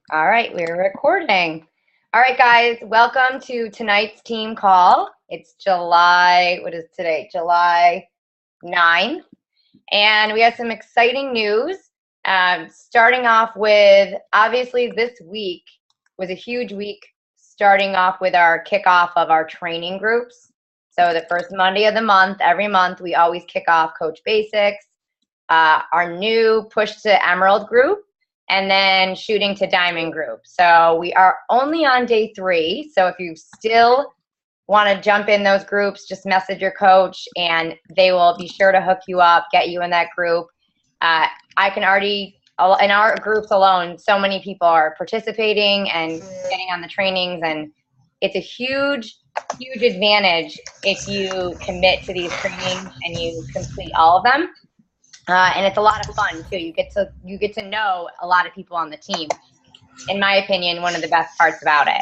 All right, we're recording. All right, guys, welcome to tonight's team call. It's July, what is today? July 9th. And we have some exciting news. Starting off with, obviously, this week was a huge week, starting off with our kickoff of our training groups. So the first Monday of the month, every month, we always kick off Coach Basics, our new Push to Emerald group, and then Shooting to Diamond group. So we are only on day 3. So if you still want to jump in those groups, just message your coach and they will be sure to hook you up, get you in that group. I can already, in our groups alone, so many people are participating and getting on the trainings, and it's a huge advantage if you commit to these trainings and you complete all of them. And it's a lot of fun too. You get to know a lot of people on the team. In my opinion, one of the best parts about it.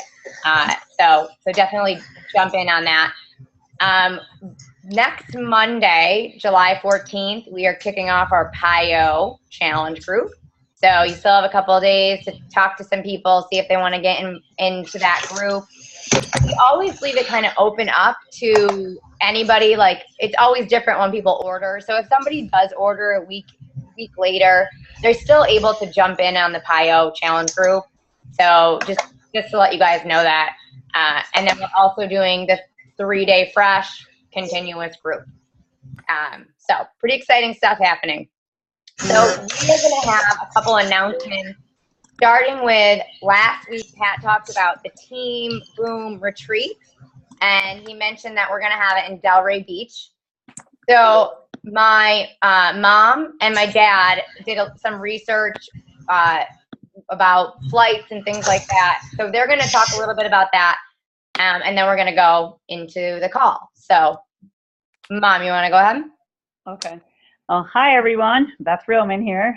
So definitely jump in on that. Next Monday, July 14th, we are kicking off our PIO challenge group. So you still have a couple of days to talk to some people, see if they want to get into that group. We always leave it kind of open up to anybody. Like, it's always different when people order. So if somebody does order a week later, they're still able to jump in on the PIO challenge group. So just to let you guys know that. And then we're also doing the 3-day fresh continuous group. So pretty exciting stuff happening. So we are going to have a couple announcements, starting with last week. Pat talked about the team room retreat, and he mentioned that we're going to have it in Delray Beach. So my mom and my dad did some research about flights and things like that. So they're going to talk a little bit about that, and then we're going to go into the call. So, Mom, you want to go ahead? Okay. Hi, everyone. Beth Roman here.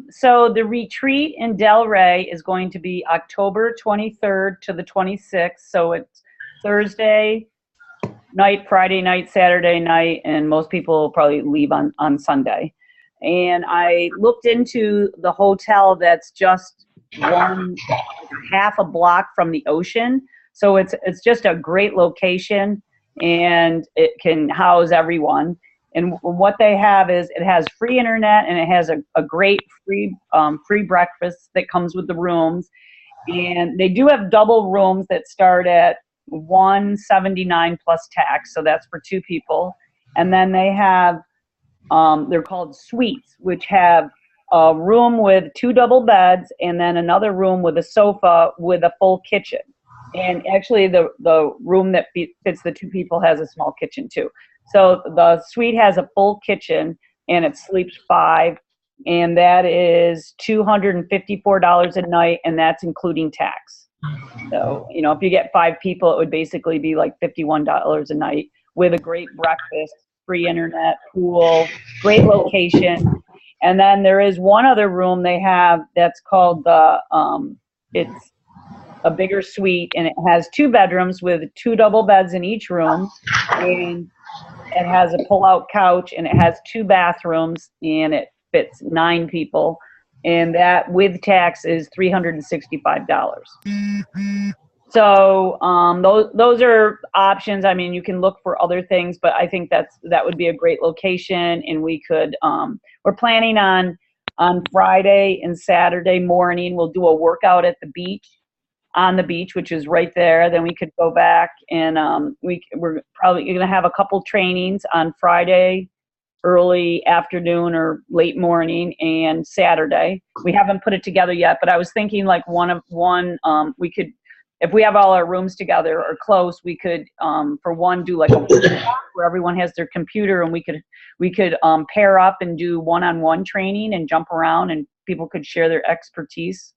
So the retreat in Delray is going to be October 23rd to the 26th. So it's Thursday night, Friday night, Saturday night, and most people will probably leave on Sunday. And I looked into the hotel that's just half a block from the ocean. So it's just a great location, and it can house everyone. And what they have is it has free internet, and it has a great free breakfast that comes with the rooms. And they do have double rooms that start at $179 plus tax, so that's for 2 people. And then they have they're called suites, which have a room with 2 double beds, and then another room with a sofa with a full kitchen. And actually, the room that fits the 2 people has a small kitchen too. So the suite has a full kitchen, and it sleeps 5, and that is $254 a night, and that's including tax. So, if you get 5 people, it would basically be like $51 a night with a great breakfast, free internet, pool, great location. And then there is one other room they have that's called it's a bigger suite, and it has 2 bedrooms with 2 double beds in each room, and it has a pull-out couch, and it has 2 bathrooms, and it fits 9 people, and that with tax is $365. So those are options. I mean, you can look for other things, but I think that would be a great location, and we could. We're planning on Friday and Saturday morning. We'll do a workout at the beach. On the beach, which is right there. Then we could go back, and we're probably going to have a couple trainings on Friday, early afternoon or late morning, and Saturday. We haven't put it together yet, but I was thinking like we could, if we have all our rooms together or close, we could for one do like a workshop where everyone has their computer, and we could pair up and do one-on-one training and jump around, and people could share their expertise.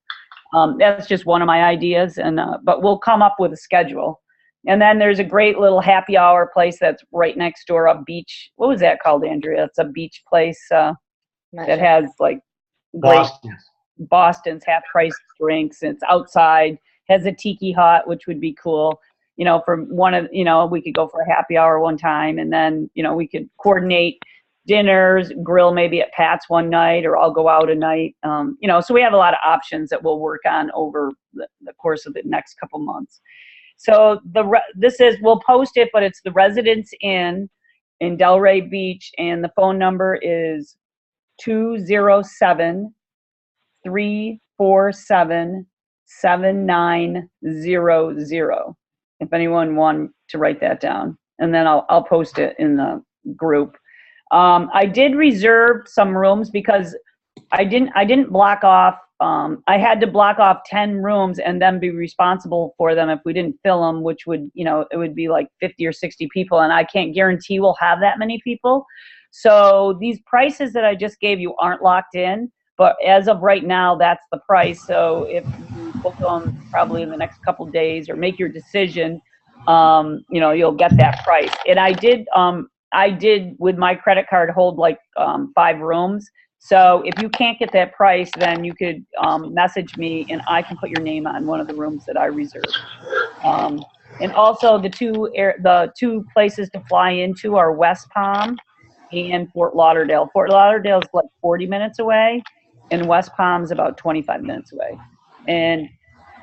That's just one of my ideas, and but we'll come up with a schedule. And then there's a great little happy hour place that's right next door, a beach. What was that called, Andrea? It's a beach place that has like great Boston's half price drinks. And it's outside, has a tiki hut, which would be cool. For one of, we could go for a happy hour one time, and then, we could coordinate dinners, grill maybe at Pat's one night, or I'll go out a night. So we have a lot of options that we'll work on over the course of the next couple months. So we'll post it, but it's the Residence Inn in Delray Beach, and the phone number is 207-347-7900. If anyone wanted to write that down, and then I'll post it in the group. I did reserve some rooms because I didn't block off. I had to block off 10 rooms and then be responsible for them if we didn't fill them, which would, it would be like 50 or 60 people, and I can't guarantee we'll have that many people. So these prices that I just gave you aren't locked in, but as of right now, that's the price. So if you book them probably in the next couple of days or make your decision, you'll get that price. And I did with my credit card hold like 5 rooms. So if you can't get that price, then you could message me and I can put your name on one of the rooms that I reserved. And also the two places to fly into are West Palm and Fort Lauderdale. Fort Lauderdale is like 40 minutes away, and West Palm is about 25 minutes away. And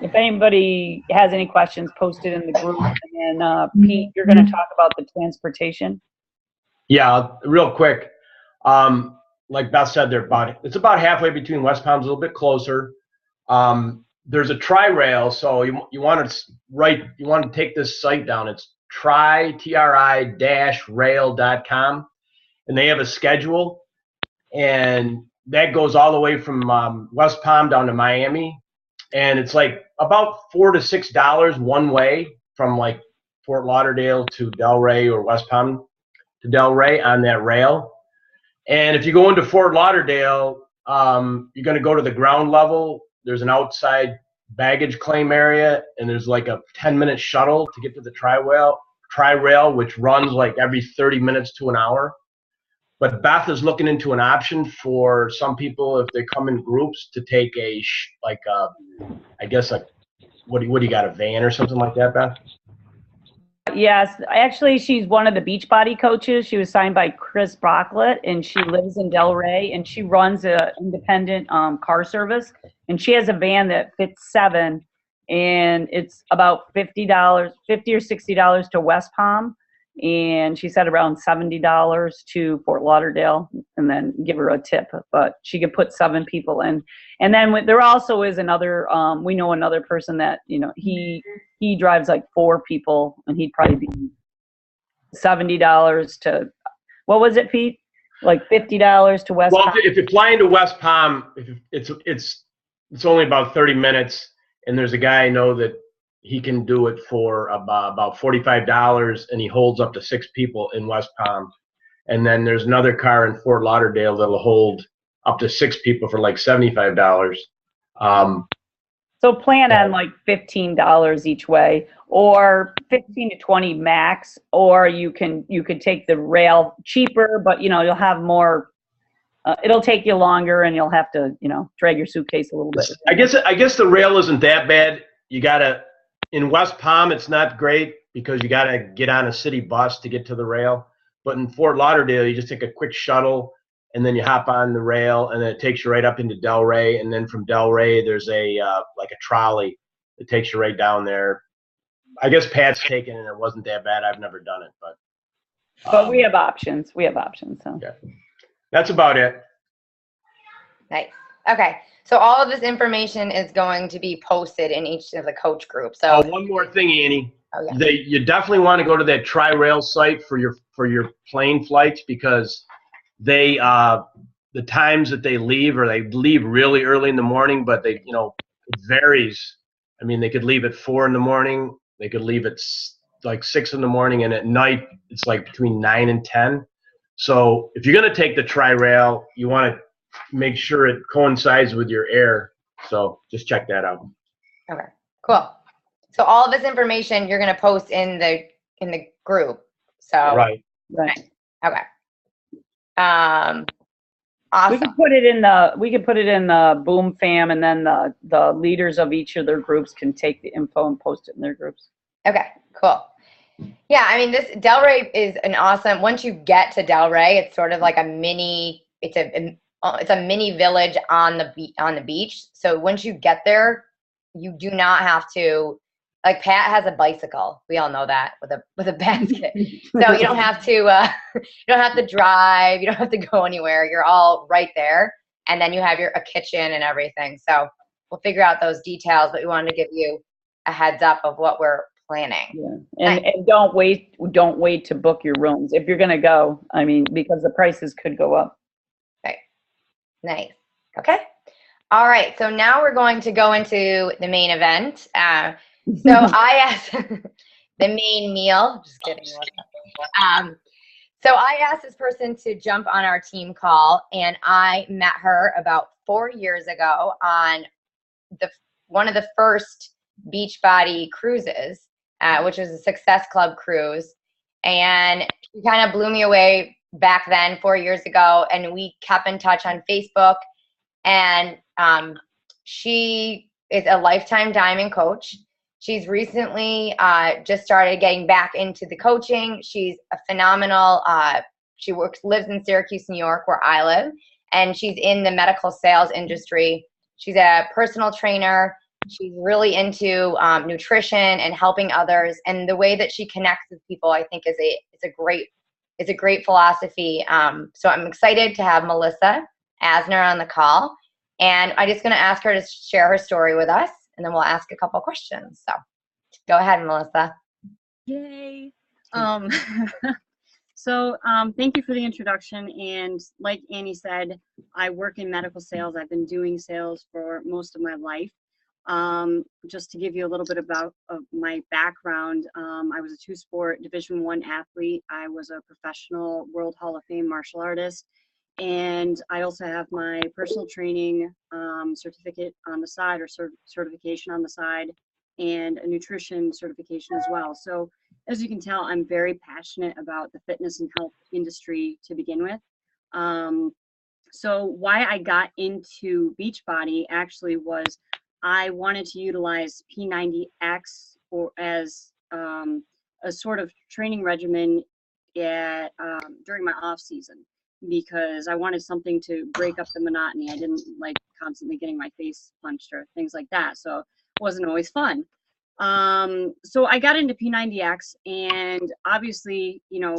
if anybody has any questions, post it in the group. And then Pete, you're going to talk about the transportation. Yeah, real quick. Like Beth said, it's about halfway between West Palm's a little bit closer. There's a tri-rail, so you want to take this site down. It's tri-rail.com, and they have a schedule, and that goes all the way from West Palm down to Miami, and it's like about $4 to $6 one way from like Fort Lauderdale to Delray or West Palm to Delray on that rail. And if you go into Fort Lauderdale, you're going to go to the ground level. There's an outside baggage claim area, and there's like a 10-minute shuttle to get to the tri-rail, which runs like every 30 minutes to an hour. But Beth is looking into an option for some people, if they come in groups, to take what do you got, a van or something like that, Beth? Yes, actually, she's one of the Beachbody coaches. She was signed by Chris Brocklet, and she lives in Delray, and she runs an independent car service. And she has a van that fits 7, and it's about $50 or $60 to West Palm, and she said around $70 to Fort Lauderdale, and then give her a tip. But she could put 7 people in. And then there also is another. We know another person that he drives like 4 people, and he'd probably be $70 to, what was it, Pete? Like $50 to West Palm. Well, if you're flying to West Palm, it's only about 30 minutes, and there's a guy I know that he can do it for about $45, and he holds up to 6 people in West Palm. And then there's another car in Fort Lauderdale that'll hold up to 6 people for like $75. So plan on like $15 each way, or 15 to 20 max, or you could take the rail cheaper, but you'll have more. It'll take you longer, and you'll have to drag your suitcase a little bit. I guess the rail isn't that bad. In West Palm, it's not great because you gotta get on a city bus to get to the rail. But in Fort Lauderdale, you just take a quick shuttle, and then you hop on the rail, and then it takes you right up into Delray. And then from Delray, there's a trolley that takes you right down there. I guess Pat's taken, and it wasn't that bad. I've never done it, but we have options. So yeah. That's about it. Nice. Okay. So all of this information is going to be posted in each of the coach groups. So one more thing, Annie. Oh, yeah. You definitely want to go to that tri-rail site for your plane flights, because they the times that they leave, or they leave really early in the morning, but it varies. I mean, they could leave at 4 in the morning, they could leave at like 6 in the morning, and at night it's like between 9 and 10. So if you're going to take the tri-rail, you want to make sure it coincides with your air. So just check that out. Okay, cool. So all of this information you're going to post in the group. So right. Okay. Awesome. We could put it in the Boom Fam, and then the leaders of each of their groups can take the info and post it in their groups. Okay, cool. Yeah, I mean, this Delray is an awesome. Once you get to Delray, it's sort of like a mini. It's a mini village on the beach. So once you get there, you do not have to. Like Pat has a bicycle. We all know that with a basket. So you don't have to. You don't have to drive. You don't have to go anywhere. You're all right there, and then you have a kitchen and everything. So we'll figure out those details. But we wanted to give you a heads up of what we're planning. Yeah, and don't wait to book your rooms if you're gonna go. I mean, because the prices could go up. Right. Nice. Okay. All right. So now we're going to go into the main event. So I asked the main meal. Just kidding. So I asked this person to jump on our team call, and I met her about 4 years ago on one of the first Beachbody cruises, which was a Success Club cruise. And she kind of blew me away back then, 4 years ago. And we kept in touch on Facebook. And she is a lifetime diamond coach. She's recently just started getting back into the coaching. She's a phenomenal, she lives in Syracuse, New York, where I live. And she's in the medical sales industry. She's a personal trainer. She's really into nutrition and helping others, and the way that she connects with people, I think, is a great philosophy. So I'm excited to have Melissa Aznar on the call, and I'm just going to ask her to share her story with us, and then we'll ask a couple questions. So go ahead, Melissa. Yay! So thank you for the introduction. And like Annie said, I work in medical sales. I've been doing sales for most of my life. Just to give you a little bit of my background, I was a two-sport Division I athlete. I was a professional World Hall of Fame martial artist, and I also have my personal training certificate on the side, or certification on the side, and a nutrition certification as well. So as you can tell, I'm very passionate about the fitness and health industry to begin with. So why I got into Beachbody actually was I wanted to utilize P90X as a sort of training regimen during my off season, because I wanted something to break up the monotony. I didn't like constantly getting my face punched or things like that, so it wasn't always fun. So I got into P90X, and obviously, you know,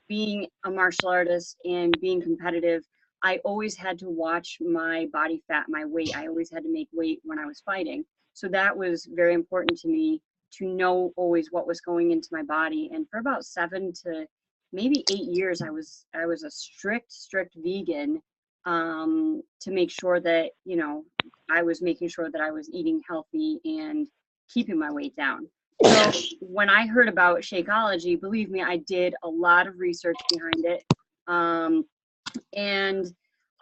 being a martial artist and being competitive, I always had to watch my body fat, my weight. I always had to make weight when I was fighting. So that was very important to me, to know always what was going into my body. And for about 7 to maybe 8 years, I was a strict vegan, to make sure that, you know, I was making sure that I was eating healthy and keeping my weight down. So when I heard about Shakeology, believe me, I did a lot of research behind it. And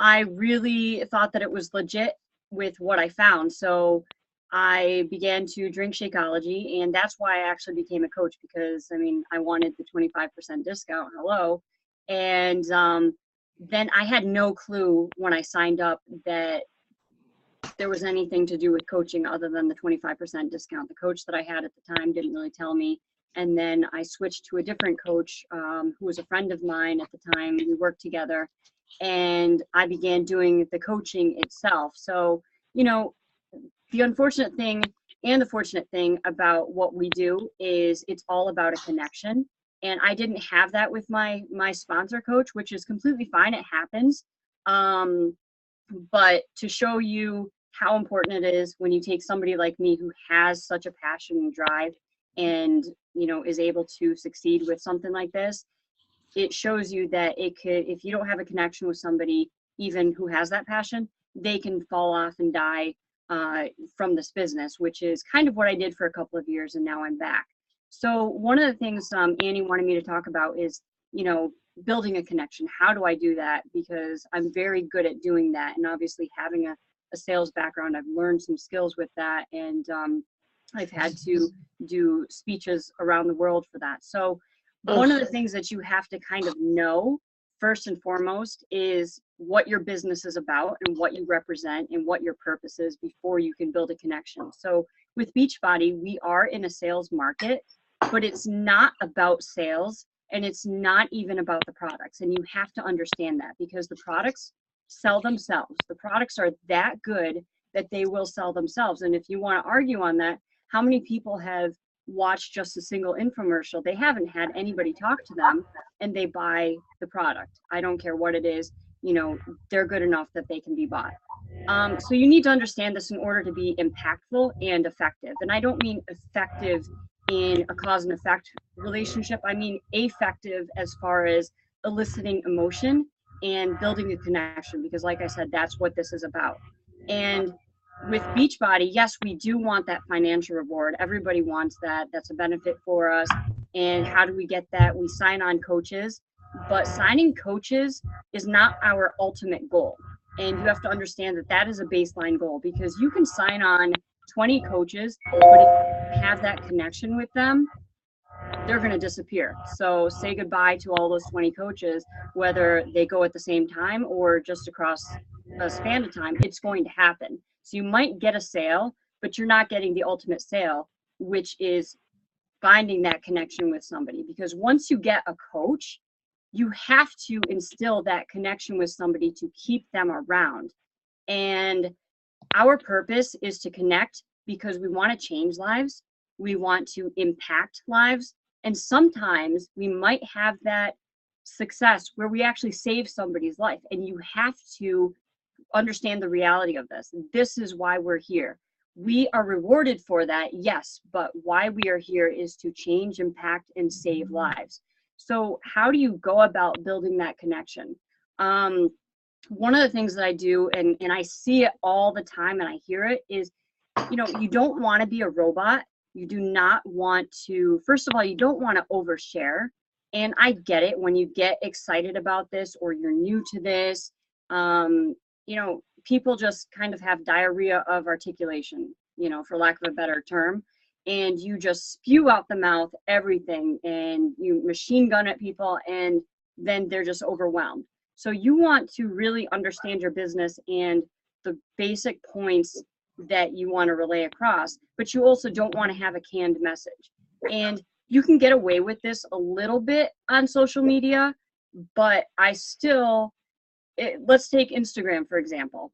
I really thought that it was legit with what I found. So I began to drink Shakeology, and that's why I actually became a coach, because I mean, I wanted the 25% discount. Hello. And then I had no clue when I signed up that there was anything to do with coaching other than the 25% discount. The coach that I had at the time didn't really tell me. And then I switched to a different coach who was a friend of mine at the time. We worked together, and I began doing the coaching itself. So, you know, the unfortunate thing and the fortunate thing about what we do is it's all about a connection. And I didn't have that with my sponsor coach, which is completely fine. It happens. But to show you how important it is when you take somebody like me who has such a passion and drive, and, you know, is able to succeed with something like this, it shows you that it could, if you don't have a connection with somebody, even who has that passion, they can fall off and die from this business, which is kind of what I did for a couple of years, and now I'm back. So one of the things Annie wanted me to talk about is, you know, building a connection. How do I do that? Because I'm very good at doing that. And obviously having a sales background, I've learned some skills with that. And I've had to do speeches around the world for that. So one of the things that you have to kind of know first and foremost is what your business is about and what you represent and what your purpose is before you can build a connection. So with Beachbody, we are in a sales market. but it's not about sales, and it's not even about the products. And you have to understand that, because the products sell themselves. The products are that good that they will sell themselves. And if you want to argue on that, how many people have watched just a single infomercial? They haven't had anybody talk to them, and they buy the product. I don't care what it is, you know, they're good enough that they can be bought. So you need to understand this in order to be impactful and effective. And I don't mean effective in a cause and effect relationship. I mean effective as far as eliciting emotion and building a connection, because like I said, that's what this is about. And with Beachbody, yes, we do want that financial reward. Everybody wants that. That's a benefit for us. And how do we get that? We sign on coaches, but signing coaches is not our ultimate goal. And you have to understand that that is a baseline goal, because you can sign on 20 coaches, but if you have that connection with them, they're going to disappear. So say goodbye to all those 20 coaches, whether they go at the same time or just across a span of time. It's going to happen. So you might get a sale, but you're not getting the ultimate sale, which is finding that connection with somebody. Because once you get a coach, you have to instill that connection with somebody to keep them around. And our purpose is to connect because we want to change lives. We want to impact lives. And sometimes we might have that success where we actually save somebody's life. And you have to understand the reality of this. This is why we're here. We are rewarded for that, yes, but why we are here is to change, impact, and save lives. So how do you go about building that connection? One of the things that I do, and I see it all the time and I hear it, is, you know, you don't want to be a robot. You do not want to, first of all, you don't want to overshare. And I get it when you get excited about this or you're new to this. You know, people just kind of have diarrhea of articulation, you know, for lack of a better term. And you just spew out the mouth everything, and you machine gun at people, and then they're just overwhelmed. So you want to really understand your business and the basic points that you want to relay across, but you also don't want to have a canned message. And you can get away with this a little bit on social media, but I still, let's take Instagram, for example.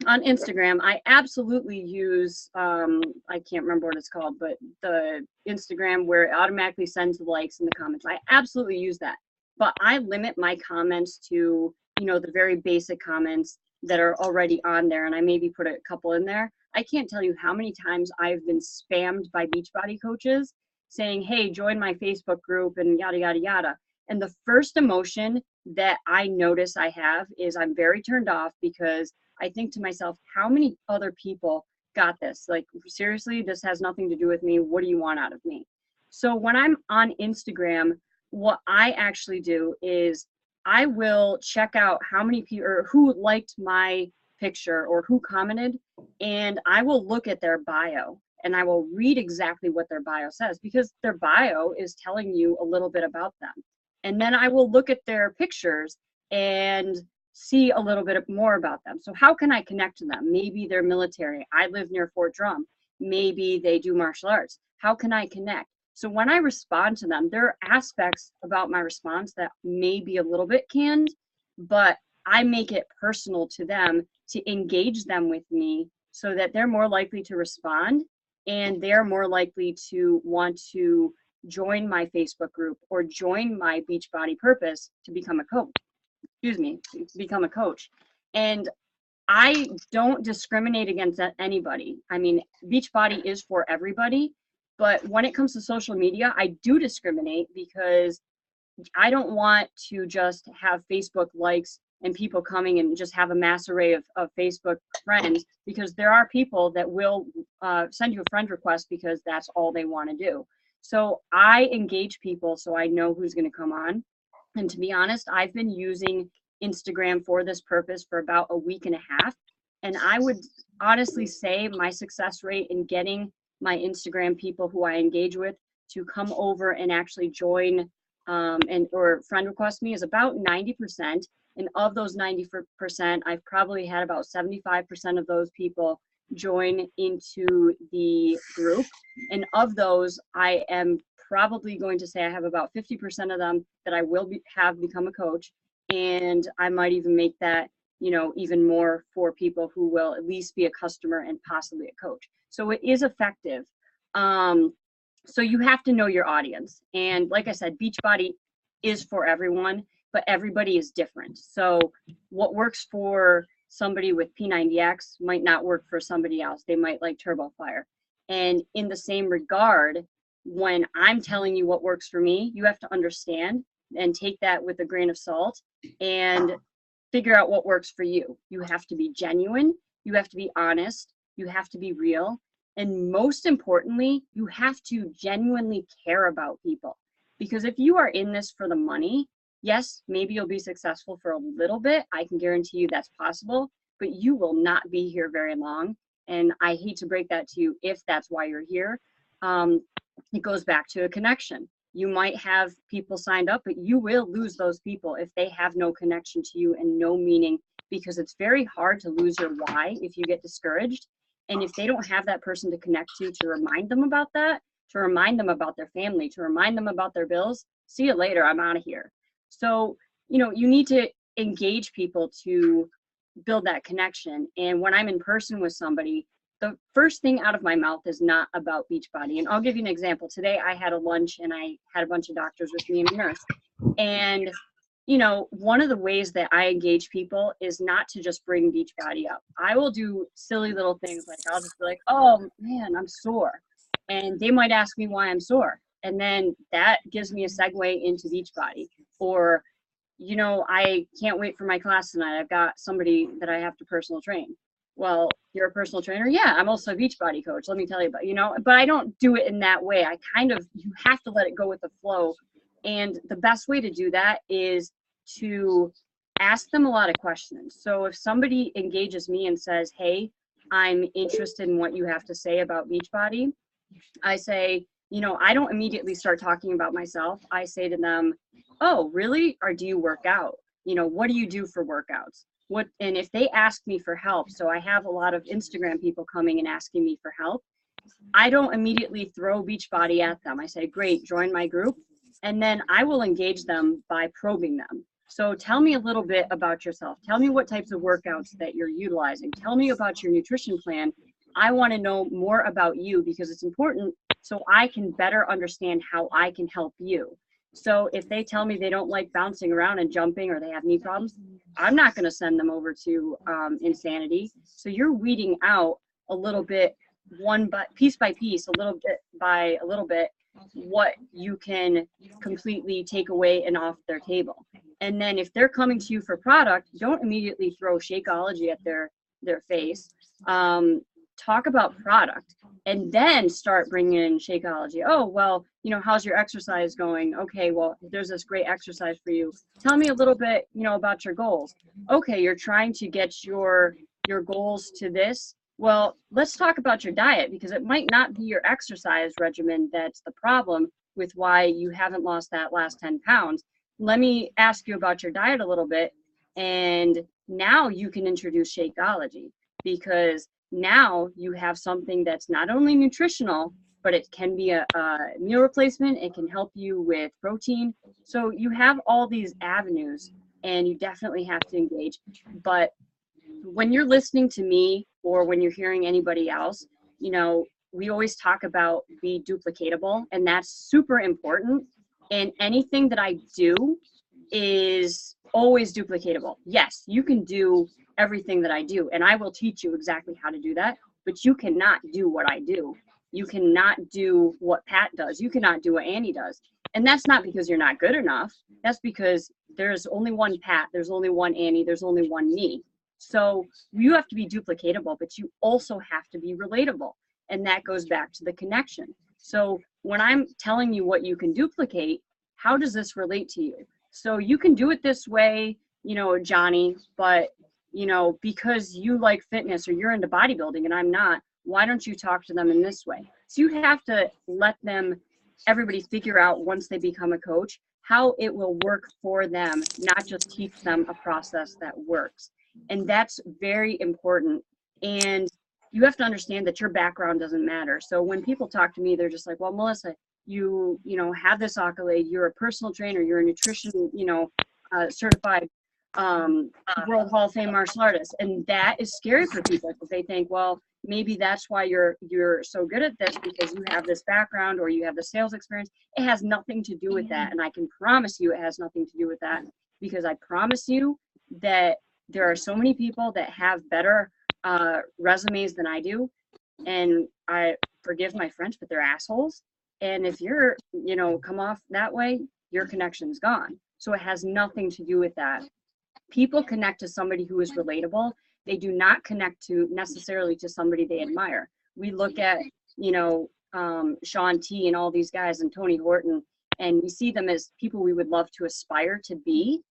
On Instagram, I absolutely use, I can't remember what it's called, but the Instagram where it automatically sends the likes and the comments. I absolutely use that. But I limit my comments to, you know, the very basic comments that are already on there. And I maybe put a couple in there. I can't tell you how many times I've been spammed by Beachbody coaches saying, hey, join my Facebook group and yada, yada, yada. And the first emotion that I notice I have is I'm very turned off, because I think to myself, how many other people got this? Like, seriously, this has nothing to do with me. What do you want out of me? So when I'm on Instagram, what I actually do is I will check out how many people or who liked my picture or who commented, and I will look at their bio and I will read exactly what their bio says, because their bio is telling you a little bit about them. And then I will look at their pictures and see a little bit more about them. So how can I connect to them? Maybe they're military. I live near Fort Drum. Maybe they do martial arts. How can I connect? So when I respond to them, there are aspects about my response that may be a little bit canned, but I make it personal to them to engage them with me so that they're more likely to respond, and they're more likely to want to join my Facebook group or join my Beachbody Purpose to become a coach. Become a coach. And I don't discriminate against anybody. I mean, Beachbody is for everybody, but when it comes to social media, I do discriminate, because I don't want to just have Facebook likes and people coming and just have a mass array of Facebook friends, because there are people that will send you a friend request because that's all they want to do. So I engage people so I know who's going to come on. And to be honest, I've been using Instagram for this purpose for about a week and a half. And I would honestly say my success rate in getting my Instagram people who I engage with to come over and actually join or friend request me is about 90%. And of those 90%, I've probably had about 75% of those people join into the group. And of those, I am probably going to say I have about 50% of them that I will have become a coach. And I might even make that, you know, even more for people who will at least be a customer and possibly a coach. So it is effective. So you have to know your audience. And like I said, Beachbody is for everyone, but everybody is different. So what works for somebody with P90X might not work for somebody else. They might like TurboFire. And in the same regard, when I'm telling you what works for me, you have to understand and take that with a grain of salt and figure out what works for you. You have to be genuine, you have to be honest, you have to be real, and most importantly, you have to genuinely care about people. Because if you are in this for the money, yes, maybe you'll be successful for a little bit. I can guarantee you that's possible, but you will not be here very long. And I hate to break that to you if that's why you're here. It goes back to a connection. You might have people signed up, but you will lose those people if they have no connection to you and no meaning, because it's very hard to lose your why if you get discouraged. And if they don't have that person to connect to remind them about that, to remind them about their family, to remind them about their bills, see you later, I'm out of here. So, you know, you need to engage people to build that connection. And when I'm in person with somebody, the first thing out of my mouth is not about Beachbody. And I'll give you an example. Today I had a lunch and I had a bunch of doctors with me and a nurse. And, you know, one of the ways that I engage people is not to just bring Beachbody up. I will do silly little things like I'll just be like, oh man, I'm sore. And they might ask me why I'm sore. And then that gives me a segue into Beachbody. Or, you know, I can't wait for my class tonight. I've got somebody that I have to personal train. Well, you're a personal trainer? Yeah, I'm also a Beachbody coach. Let me tell you about, you know, but I don't do it in that way. I kind of, you have to let it go with the flow. And the best way to do that is to ask them a lot of questions. So if somebody engages me and says, hey, I'm interested in what you have to say about Beachbody, I say, you know, I don't immediately start talking about myself. I say to them, oh, really? Or do you work out? You know, what do you do for workouts? What, and if they ask me for help, so I have a lot of Instagram people coming and asking me for help, I don't immediately throw Beachbody at them. I say, great, join my group. And then I will engage them by probing them. So tell me a little bit about yourself. Tell me what types of workouts that you're utilizing. Tell me about your nutrition plan. I want to know more about you because it's important so I can better understand how I can help you. So if they tell me they don't like bouncing around and jumping or they have knee problems, I'm not going to send them over to Insanity. So you're weeding out a little bit, piece by piece, a little bit by a little bit, what you can completely take away and off their table. And then if they're coming to you for product, don't immediately throw Shakeology at their face. Talk about product and then start bringing in Shakeology. Oh, well, you know, how's your exercise going? Okay, well, there's this great exercise for you. Tell me a little bit, you know, about your goals. Okay, you're trying to get your goals to this. Well, let's talk about your diet because it might not be your exercise regimen that's the problem with why you haven't lost that last 10 pounds. Let me ask you about your diet a little bit. And now you can introduce Shakeology because now you have something that's not only nutritional, but it can be a meal replacement. It can help you with protein. So you have all these avenues and you definitely have to engage. But when you're listening to me or when you're hearing anybody else, you know, we always talk about be duplicatable, and that's super important. And anything that I do is always duplicatable. Yes, you can do everything that I do, and I will teach you exactly how to do that, but you cannot do what I do. You cannot do what Pat does. You cannot do what Annie does. And that's not because you're not good enough. That's because there's only one Pat, there's only one Annie, there's only one me. So you have to be duplicatable, but you also have to be relatable. And that goes back to the connection. So when I'm telling you what you can duplicate, how does this relate to you? So you can do it this way, you know, Johnny, but, you know, because you like fitness or you're into bodybuilding and I'm not, why don't you talk to them in this way? So you have to let them, everybody figure out once they become a coach, how it will work for them, not just teach them a process that works. And that's very important. And you have to understand that your background doesn't matter. So when people talk to me, they're just like, well, Melissa, you have this accolade, you're a personal trainer, you're a nutrition, certified World Hall of Fame martial artist. And that is scary for people because they think, well, maybe that's why you're so good at this, because you have this background or you have the sales experience. It has nothing to do with that. And I can promise you it has nothing to do with that, because I promise you that there are so many people that have better resumes than I do. And I forgive my French, but they're assholes. And if you're, come off that way, your connection's gone. So it has nothing to do with that. People connect to somebody who is relatable. They do not connect to necessarily to somebody they admire. We look at, Sean T and all these guys and Tony Horton, and we see them as people we would love to aspire to be,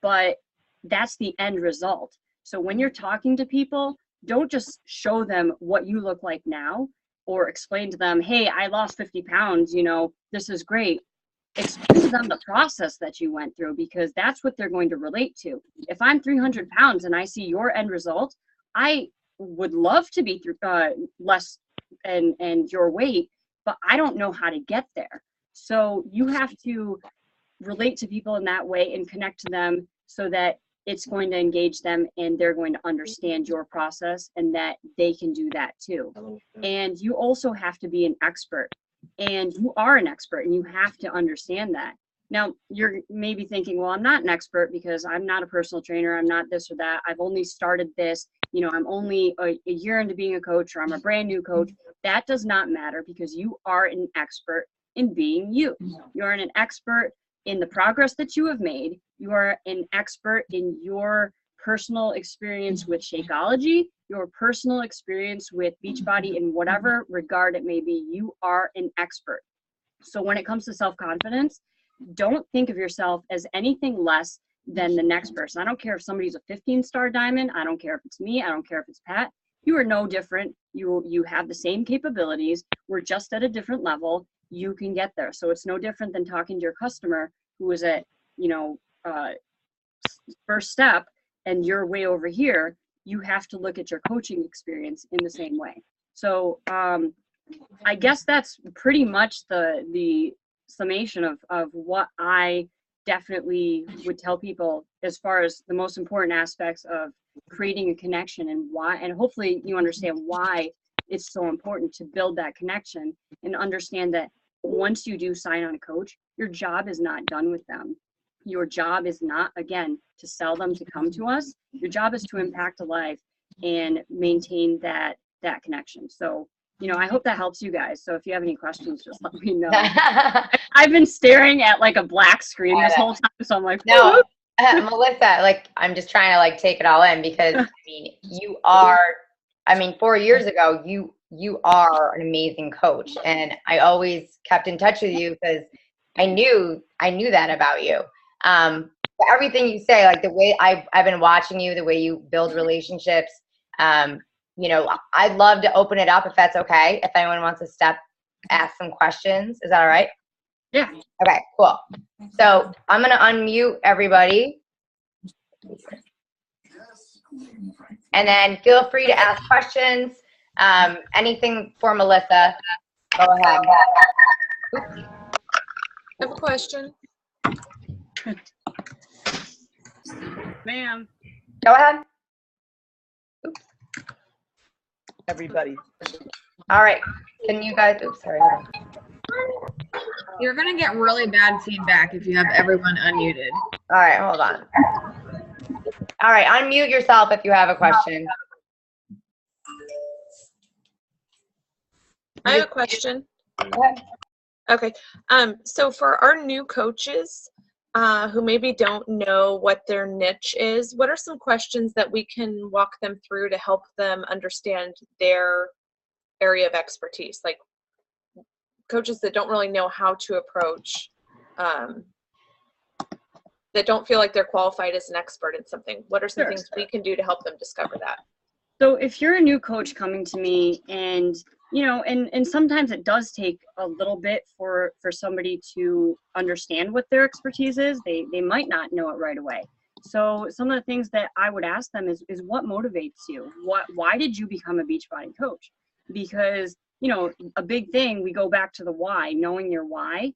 but that's the end result. So when you're talking to people, don't just show them what you look like now or explain to them, hey, I lost 50 pounds, this is great. Explain to them the process that you went through, because that's what they're going to relate to. If I'm 300 pounds and I see your end result, I would love to be less and your weight, but I don't know how to get there. So you have to relate to people in that way and connect to them so that it's going to engage them and they're going to understand your process and that they can do that too. And you also have to be an expert, and you are an expert and you have to understand that. Now you're maybe thinking, well, I'm not an expert because I'm not a personal trainer. I'm not this or that. I've only started this, I'm only a year into being a coach, or I'm a brand new coach. That does not matter, because you are an expert in being you. You're an expert in the progress that you have made. You are an expert in your personal experience with Shakeology, your personal experience with Beachbody in whatever regard it may be. You are an expert. So when it comes to self-confidence, don't think of yourself as anything less than the next person. I don't care if somebody's a 15-star diamond. I don't care if it's me. I don't care if it's Pat. You are no different. You have the same capabilities. We're just at a different level. You can get there. So it's no different than talking to your customer who is at, first step, and you're way over here. You have to look at your coaching experience in the same way. So I guess that's pretty much the summation of what I definitely would tell people as far as the most important aspects of creating a connection, and why, and hopefully you understand why it's so important to build that connection and understand that once you do sign on a coach, your job is not done with them. Your job is not, again, to sell them to come to us. Your job is to impact a life and maintain that connection. So, I hope that helps you guys. So if you have any questions, just let me know. I've been staring at like a black screen this whole time, so I'm like, no, Melissa, I'm just trying to take it all in, because you are, 4 years ago, you are an amazing coach, and I always kept in touch with you because I knew that about you. Everything you say, the way I've been watching you, the way you build relationships, I'd love to open it up if that's okay. If anyone wants to ask some questions, is that all right? Yeah. Okay, cool. So I'm going to unmute everybody. And then feel free to ask questions. Anything for Melissa, go ahead. I have a question. Ma'am. Go ahead. Oops. Everybody. All right. Can you guys, oops, sorry. You're going to get really bad feedback if you have everyone unmuted. All right, hold on. All right, unmute yourself if you have a question. I have a question. Go ahead. Okay. So for our new coaches who maybe don't know what their niche is, what are some questions that we can walk them through to help them understand their area of expertise? Like coaches that don't really know how to approach, that don't feel like they're qualified as an expert in something. What are some things we can do to help them discover that? So if you're a new coach coming to me, and and sometimes it does take a little bit for somebody to understand what their expertise is. They might not know it right away. So some of the things that I would ask them is what motivates you? Why did you become a Beachbody coach? Because you know, a big thing, we go back to the why, knowing your why.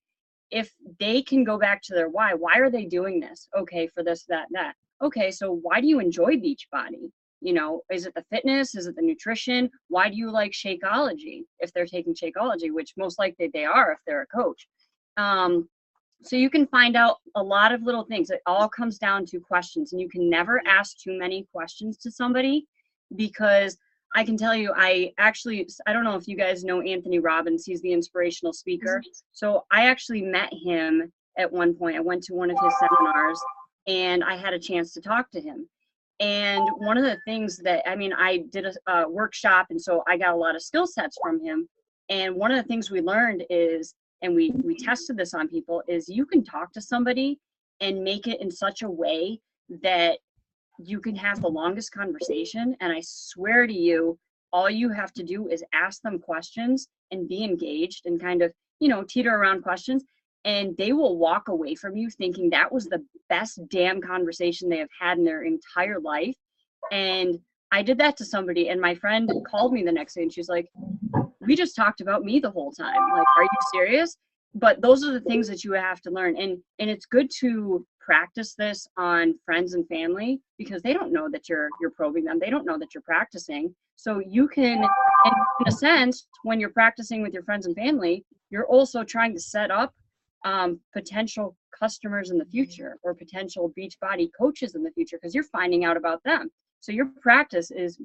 If they can go back to their why are they doing this? Okay, for this, that, that. Okay, so why do you enjoy Beachbody? You know, is it the fitness? Is it the nutrition? Why do you like Shakeology if they're taking Shakeology, which most likely they are if they're a coach? So you can find out a lot of little things. It all comes down to questions, and you can never ask too many questions to somebody, because I can tell you, I don't know if you guys know Anthony Robbins. He's the inspirational speaker. So I actually met him at one point. I went to one of his seminars and I had a chance to talk to him. And one of the things that, I mean, I did a workshop, and so I got a lot of skill sets from him. And one of the things we learned is, and we tested this on people, is you can talk to somebody and make it in such a way that you can have the longest conversation. And I swear to you, all you have to do is ask them questions and be engaged and kind of, you know, teeter around questions. And they will walk away from you thinking that was the best damn conversation they have had in their entire life. And I did that to somebody, and my friend called me the next day and she's like, we just talked about me the whole time. Like, are you serious? But those are the things that you have to learn. And it's good to practice this on friends and family, because they don't know that you're probing them. They don't know that you're practicing. So you can, in a sense, when you're practicing with your friends and family, you're also trying to set up potential customers in the future, or potential Beachbody coaches in the future, because you're finding out about them. So your practice is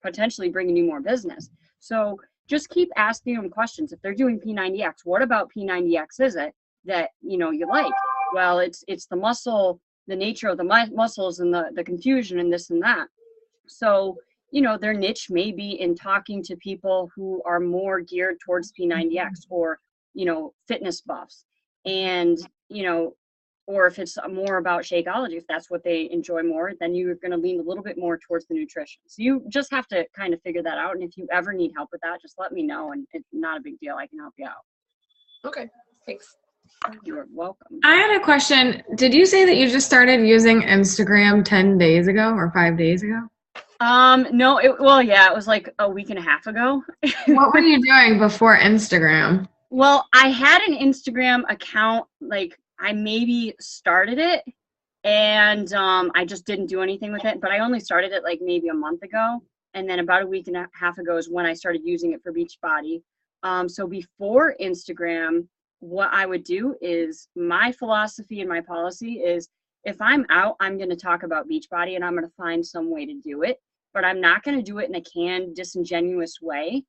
potentially bringing you more business. So just keep asking them questions. If they're doing P90X, what about P90X is it that, you know, you like? Well, it's the muscle, the nature of the muscles, and the confusion and this and that. So, you know, their niche may be in talking to people who are more geared towards P90X, or, you know, fitness buffs. And, you know, or if it's more about Shakeology, if that's what they enjoy more, then you're going to lean a little bit more towards the nutrition. So you just have to kind of figure that out. And if you ever need help with that, just let me know, and it's not a big deal. I can help you out. Okay, thanks. You're welcome. I had a question. Did you say that you just started using Instagram 10 days ago or 5 days ago? No, well, yeah, it was like a week and a half ago. What were you doing before Instagram? Well, I had an Instagram account, like I maybe started it, and I just didn't do anything with it. But I only started it like maybe a month ago. And then about a week and a half ago is when I started using it for Beachbody. So before Instagram, what I would do is, my philosophy and my policy is, if I'm out, I'm going to talk about Beachbody, and I'm going to find some way to do it. But I'm not going to do it in a canned, disingenuous way.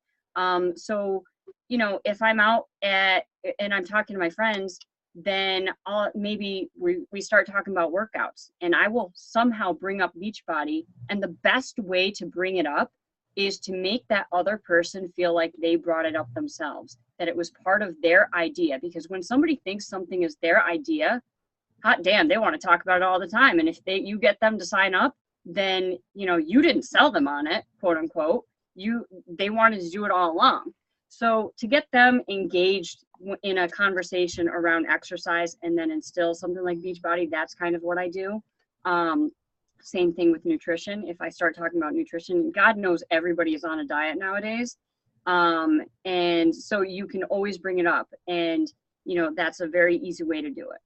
So, you know, if I'm out and I'm talking to my friends, then maybe we start talking about workouts, and I will somehow bring up Beachbody. And the best way to bring it up is to make that other person feel like they brought it up themselves, that it was part of their idea. Because when somebody thinks something is their idea, hot damn, they want to talk about it all the time. And if you get them to sign up, then, you know, you didn't sell them on it, quote unquote. They wanted to do it all along. So to get them engaged in a conversation around exercise, and then instill something like Beachbody, that's kind of what I do. Same thing with nutrition. If I start talking about nutrition, God knows everybody is on a diet nowadays. And so you can always bring it up, and, you know, that's a very easy way to do it.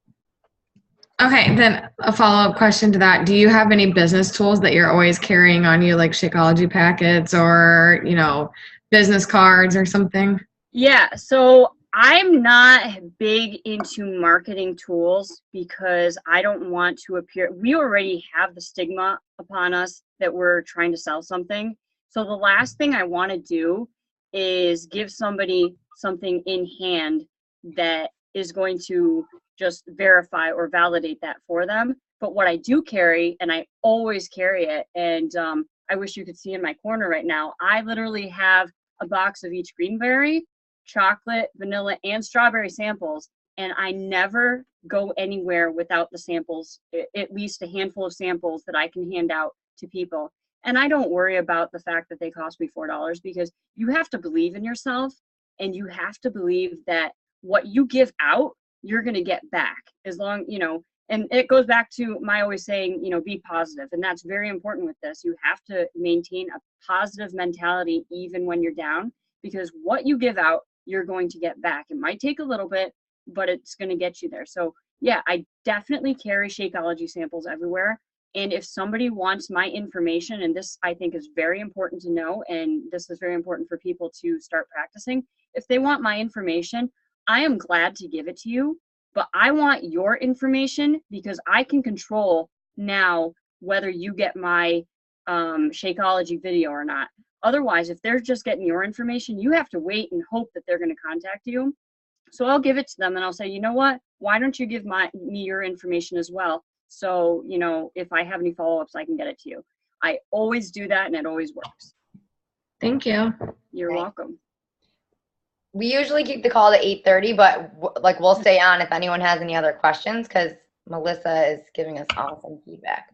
Okay, then a follow-up question to that. Do you have any business tools that you're always carrying on you, like Shakeology packets, or, you know, business cards or something? Yeah, so I'm not big into marketing tools, because I don't want to appear, we already have the stigma upon us that we're trying to sell something. So the last thing I want to do is give somebody something in hand that is going to just verify or validate that for them. But what I do carry, and I always carry it, and I wish you could see in my corner right now, I literally have a box of each greenberry, chocolate, vanilla, and strawberry samples, and I never go anywhere without the samples, at least a handful of samples that I can hand out to people. And I don't worry about the fact that they cost me $4, because you have to believe in yourself, and you have to believe that what you give out, you're going to get back. As long, you know, and it goes back to my always saying, you know, be positive. And that's very important with this. You have to maintain a positive mentality even when you're down, because what you give out, you're going to get back. It might take a little bit, but it's going to get you there. So yeah, I definitely carry Shakeology samples everywhere. And if somebody wants my information, and this I think is very important to know, and this is very important for people to start practicing, if they want my information, I am glad to give it to you, but I want your information because I can control now whether you get my Shakeology video or not. Otherwise, if they're just getting your information, you have to wait and hope that they're going to contact you. So I'll give it to them and I'll say, you know what? Why don't you give me your information as well? So, you know, if I have any follow-ups, I can get it to you. I always do that and it always works. Thank you. You're welcome. We usually keep the call to 8:30, but like we'll stay on if anyone has any other questions because Melissa is giving us awesome feedback.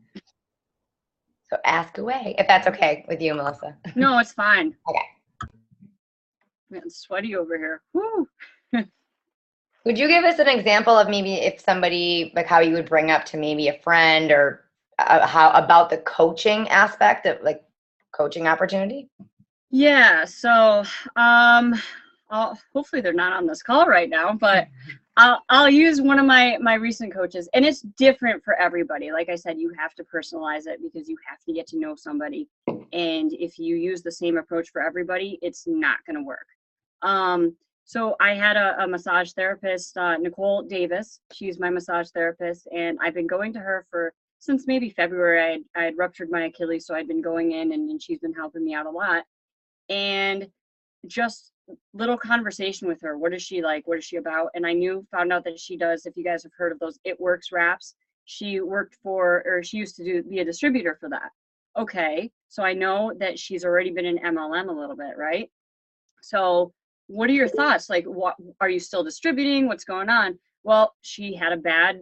So ask away if that's okay with you, Melissa. No, it's fine. Okay. Man, it's sweaty over here. Woo. Would you give us an example of maybe if somebody, like how you would bring up to maybe a friend or how about the coaching aspect of like coaching opportunity? Yeah, so hopefully they're not on this call right now, but I'll use one of my recent coaches, and it's different for everybody. Like I said, you have to personalize it because you have to get to know somebody. And if you use the same approach for everybody, it's not going to work. So I had a massage therapist, Nicole Davis. She's my massage therapist, and I've been going to her since maybe February. I had ruptured my Achilles, so I'd been going in, and she's been helping me out a lot. And just little conversation with her. What is she like? What is she about? And I found out that she does, if you guys have heard of those It Works wraps, she used to be a distributor for that. Okay, so I know that she's already been in MLM a little bit, right? So what are your thoughts? Like, what are you still distributing? What's going on? Well, she had a bad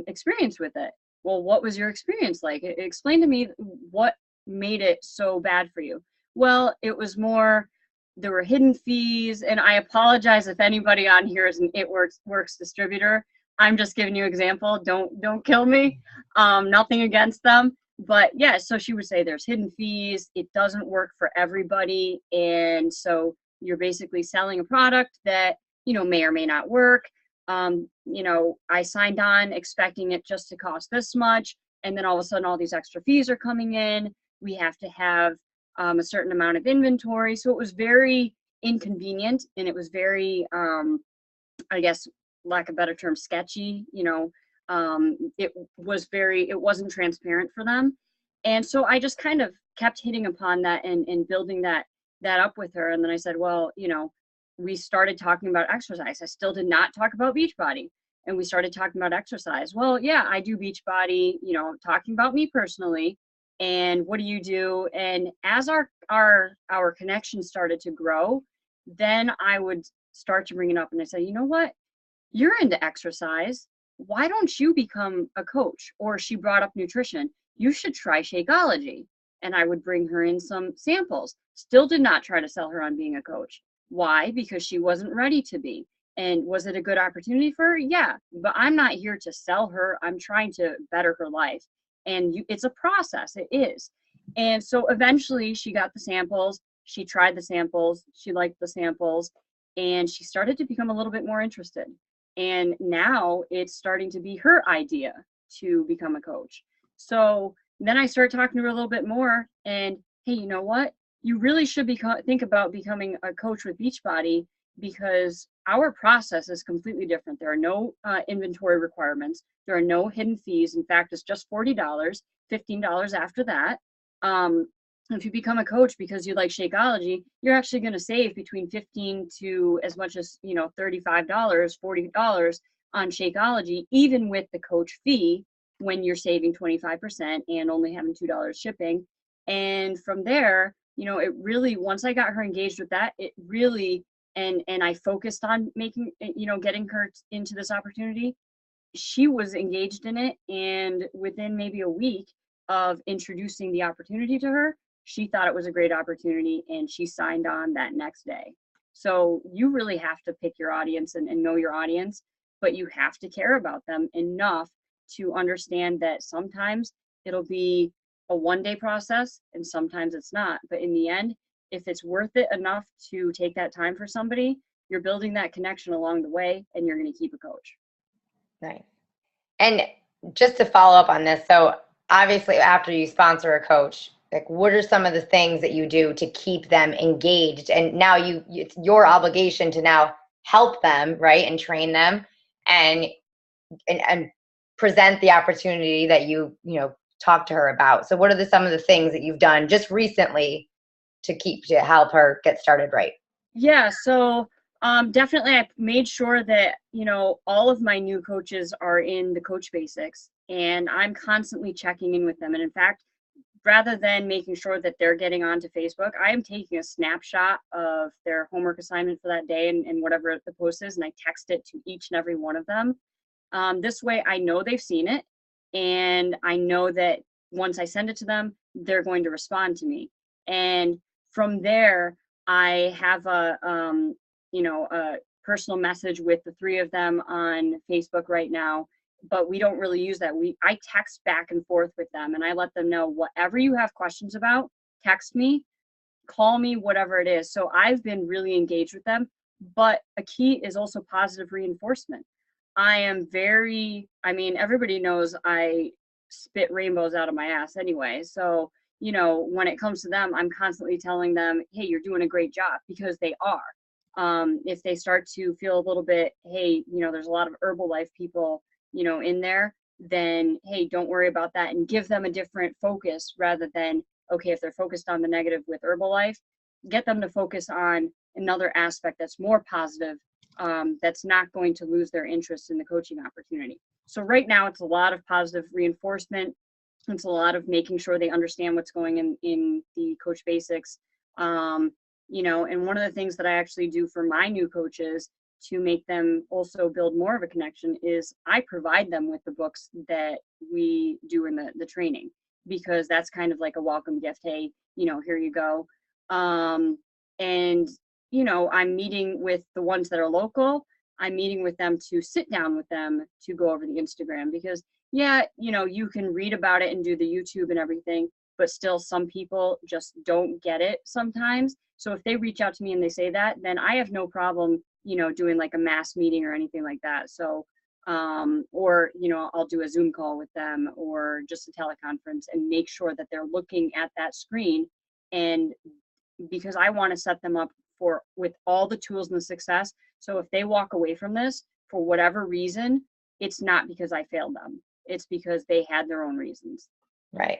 experience with it. Well, what was your experience like? Explain to me what made it so bad for you. Well, it was more, there were hidden fees, and I apologize if anybody on here is an It Works distributor. I'm just giving you an example. Don't kill me. Nothing against them. But yeah, so she would say there's hidden fees. It doesn't work for everybody. And so you're basically selling a product that, you know, may or may not work. You know, I signed on expecting it just to cost this much. And then all of a sudden, all these extra fees are coming in. We have to have a certain amount of inventory. So it was very inconvenient, and it was very, I guess, lack of a better term, sketchy. You know, it wasn't transparent for them. And so I just kind of kept hitting upon that and building that up with her. And then I said, well, you know, we started talking about exercise. I still did not talk about Beachbody. And we started talking about exercise. Well, yeah, I do Beachbody, you know, talking about me personally. And what do you do? And as our connection started to grow, then I would start to bring it up. And I say, you know what? You're into exercise. Why don't you become a coach? Or she brought up nutrition. You should try Shakeology. And I would bring her in some samples. Still did not try to sell her on being a coach. Why? Because she wasn't ready to be. And was it a good opportunity for her? Yeah, but I'm not here to sell her. I'm trying to better her life. And it's a process. It is. And so eventually she got the samples. She tried the samples. She liked the samples. And she started to become a little bit more interested. And now it's starting to be her idea to become a coach. So then I started talking to her a little bit more. And hey, you know what? You really should think about becoming a coach with Beachbody, because our process is completely different. There are no inventory requirements. There are no hidden fees. In fact, it's just $40, $15 after that. If you become a coach because you like Shakeology, you're actually going to save between $15 to as much as, you know, $35, $40 on Shakeology, even with the coach fee, when you're saving 25% and only having $2 shipping. And from there, you know, it really, once I got her engaged with that, it really, and I focused on making, you know, getting her into this opportunity, she was engaged in it. And within maybe a week of introducing the opportunity to her, she thought it was a great opportunity and she signed on that next day. So you really have to pick your audience and know your audience, but you have to care about them enough to understand that sometimes it'll be a one-day process and sometimes it's not. But in the end, if it's worth it enough to take that time for somebody, you're building that connection along the way, and you're going to keep a coach. Nice. And just to follow up on this, so obviously after you sponsor a coach, like what are some of the things that you do to keep them engaged? And now it's your obligation to now help them, right, and train them and present the opportunity that you talk to her about. So what are some of the things that you've done just recently to help her get started right? Yeah, so definitely I made sure that, all of my new coaches are in the coach basics, and I'm constantly checking in with them. And in fact, rather than making sure that they're getting onto Facebook, I am taking a snapshot of their homework assignment for that day and whatever the post is, and I text it to each and every one of them. This way I know they've seen it, and I know that once I send it to them, they're going to respond to me. And from there, I have a personal message with the three of them on Facebook right now, but we don't really use that. I text back and forth with them, and I let them know whatever you have questions about, text me, call me, whatever it is. So I've been really engaged with them, but a key is also positive reinforcement. Everybody knows I spit rainbows out of my ass anyway. So, when it comes to them, I'm constantly telling them, hey, you're doing a great job, because they are. If they start to feel a little bit, hey, there's a lot of Herbalife people, in there, then, hey, don't worry about that, and give them a different focus rather than, okay, if they're focused on the negative with Herbalife, get them to focus on another aspect that's more positive, that's not going to lose their interest in the coaching opportunity. So right now it's a lot of positive reinforcement. It's a lot of making sure they understand what's going in the coach basics. And one of the things that I actually do for my new coaches to make them also build more of a connection is I provide them with the books that we do in the training, because that's kind of like a welcome gift. Hey, here you go. And I'm meeting with the ones that are local. I'm meeting with them to sit down with them to go over the Instagram, because you can read about it and do the YouTube and everything, but still some people just don't get it sometimes. So if they reach out to me and they say that, then I have no problem, doing like a mass meeting or anything like that. So, or, I'll do a Zoom call with them or just a teleconference and make sure that they're looking at that screen. And because I want to set them up with all the tools and the success. So if they walk away from this for whatever reason, it's not because I failed them. It's because they had their own reasons. Right.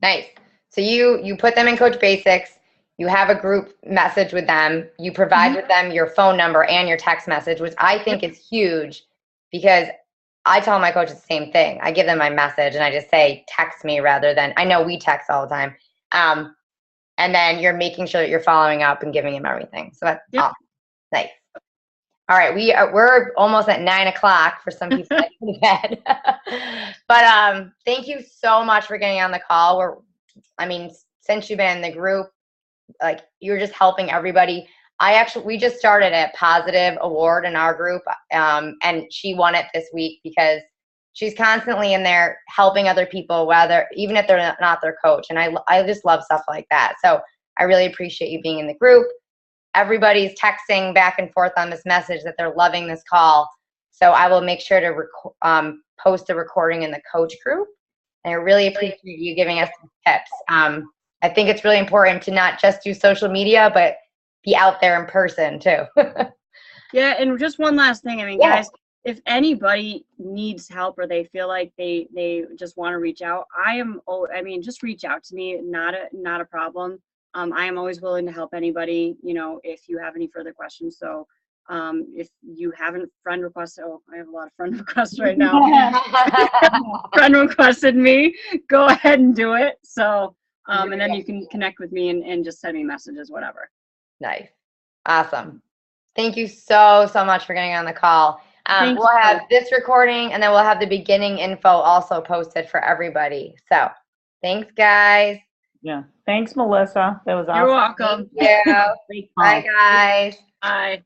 Nice. So you put them in Coach Basics. You have a group message with them. You provide with them your phone number and your text message, which I think is huge, because I tell my coaches the same thing. I give them my message and I just say, text me rather than, I know we text all the time. And then you're making sure that you're following up and giving them everything. So that's awesome. Nice. All right, we're almost at 9 o'clock for some people to go to bed. But thank you so much for getting on the call. Since you've been in the group, like, you're just helping everybody. We just started a positive award in our group, and she won it this week because she's constantly in there helping other people, even if they're not their coach. And I just love stuff like that. So I really appreciate you being in the group. Everybody's texting back and forth on this message that they're loving this call. So I will make sure to post the recording in the coach group. And I really appreciate you giving us some tips. I think it's really important to not just do social media, but be out there in person too. Yeah, and just one last thing. Guys, if anybody needs help or they feel like they just want to reach out, just reach out to me. Not a problem. I am always willing to help anybody, if you have any further questions. So if you haven't friend requested, I have a lot of friend requests right now. Friend requested me, go ahead and do it. So, and then you can connect with me and just send me messages, whatever. Nice. Awesome. Thank you so much for getting on the call. We'll have this recording and then we'll have the beginning info also posted for everybody. So thanks, guys. Yeah. Thanks, Melissa. That was awesome. You're welcome. Yeah. Bye, guys. Bye.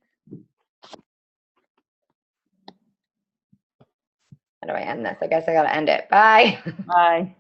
How do I end this? I guess I got to end it. Bye. Bye.